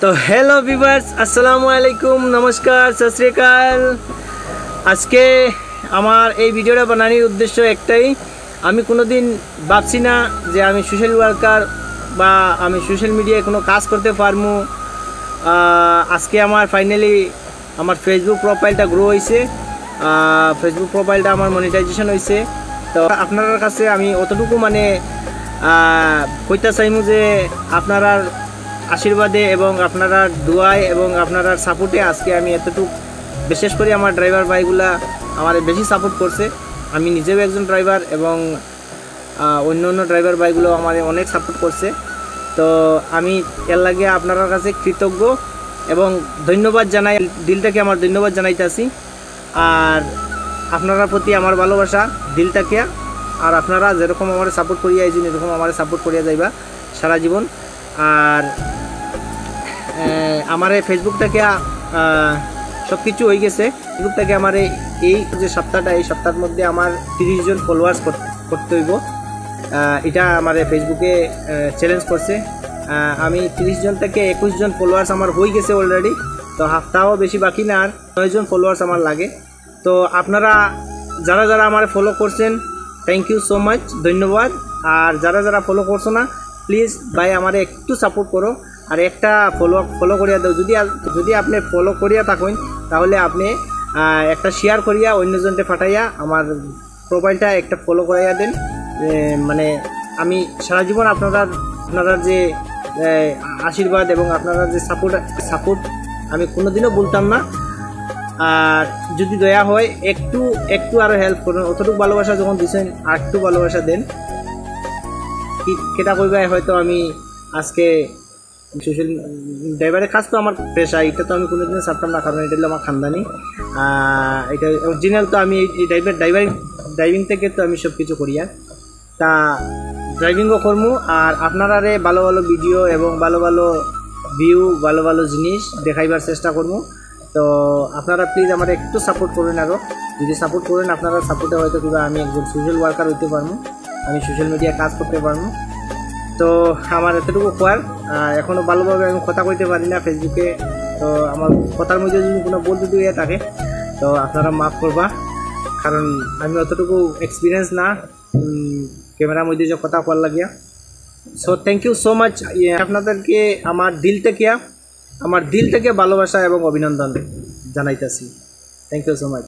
তো hello viewers, আসসালামু আলাইকুম, নমস্কার, সত শ্রী আকাল। আজকে আমার এই ভিডিওটা বানানোর উদ্দেশ্য একটাই, আমি কোনোদিন ভাবছি না যে আমি সোশ্যাল ওয়ার্কার বা আমি সোশ্যাল মিডিয়ায় কোনো কাজ করতে পারবো। আজকে আমার ফাইনালি আমার ফেসবুক প্রোফাইলটা গ্রো হয়েছে, ফেসবুক প্রোফাইলটা আমার মনিটাইজেশন হয়েছে। তো আপনার কাছে আমি অতটুকু কইতে চাইমু যে আপনারা আশীর্বাদে এবং আপনারা দোয়ায় এবং আপনারা সাপোর্টে আজকে আমি এতটুকু, বিশেষ করে আমার ড্রাইভার ভাইগুলা আমার বেশি সাপোর্ট করছে। আমি নিজেও একজন ড্রাইভার এবং অন্য অন্য ড্রাইভার ভাইগুলো আমার অনেক সাপোর্ট করছে। তো আমি এর লাগে আপনার কাছে কৃতজ্ঞ এবং ধন্যবাদ জানাই, দিল থেকে আমার ধন্যবাদ জানাইতেছি। আর আপনার প্রতি আমার ভালোবাসা দিল থেকে, আর আপনারা যেরকম আমার সাপোর্ট করিয়া আইছেন এরকম আমার সাপোর্ট করিয়া যাইবা সারা জীবন। আর আমার ফেসবুক থেকে সব কিছু হয়ে গেছে। ফেসবুক থেকে আমার এই যে সপ্তাহটা, এই সপ্তাহের মধ্যে আমার 30 জন ফলোয়ার্স করতে হইব। এটা আমার ফেসবুকে চ্যালেঞ্জ করছে। আমি 30 জন থেকে 21 জন ফলোয়ার্স আমার হয়ে গেছে অলরেডি। তো হাফটাও বেশি বাকি না, আর 9 জন ফলোয়ার্স আমার লাগে। তো আপনারা যারা যারা আমার ফলো করছেন, থ্যাংক ইউ সো মাচ, ধন্যবাদ। আর যারা যারা ফলো করছো না, প্লিজ ভাই আমার একটু সাপোর্ট করো আর একটা ফলো করিয়া দাও। যদি আপনি ফলো করিয়া থাকেন তাহলে আপনি একটা শেয়ার করিয়া অন্যজনকে পাঠাইয়া আমার প্রোফাইলটা একটা ফলো করাইয়া দেন। মানে আমি সারা জীবন আপনারা যে আশীর্বাদ এবং আপনারা যে সাপোর্ট আমি কোনোদিনও বলতাম না। আর যদি দয়া হয় একটু আরও হেল্প করুন, অতটুকু ভালোবাসা যখন দিচ্ছেন আর একটু ভালোবাসা দেন। কেটা কইবা, হয়তো আমি আজকে সোশ্যাল ড্রাইভারের কাজ তো আমার পেশা, এটা তো আমি কোনোদিনও ছাড়তাম না, কারণ এটা হলো আমার খানদানি। এটা অরিজিনাল। তো আমি এই ড্রাইভিং থেকে তো আমি সব কিছু করি, আর তা ড্রাইভিংও করবো। আর আপনারা ভালো ভালো ভিডিও এবং ভালো ভালো ভিউ, ভালো ভালো জিনিস দেখাইবার চেষ্টা করবো। তো আপনারা প্লিজ আমার একটু সাপোর্ট করবেন। আরও যদি সাপোর্ট করেন, আপনারা সাপোর্টে হয়তো কিংবা আমি একজন সোশ্যাল ওয়ার্কার হইতে পারবো, আমি সোশ্যাল মিডিয়ায় কাজ করতে পারবো। তো আমার এতটুকু কোয়ার, এখনও ভালোভাবে আমি কথা কইতে পারি না ফেসবুকে। তো আমার কথার মধ্যে যদি কোনো বলতে দিয়ে থাকে তো আপনারা মাফ করবা, কারণ আমি অতটুকু এক্সপিরিয়েন্স না ক্যামেরার মধ্যে যে কথা করার লাগিয়া। So thank you so much. আপনাদেরকে আমার দিল থেকে ভালোবাসা এবং অভিনন্দন জানাইতেছি। Thank you so much.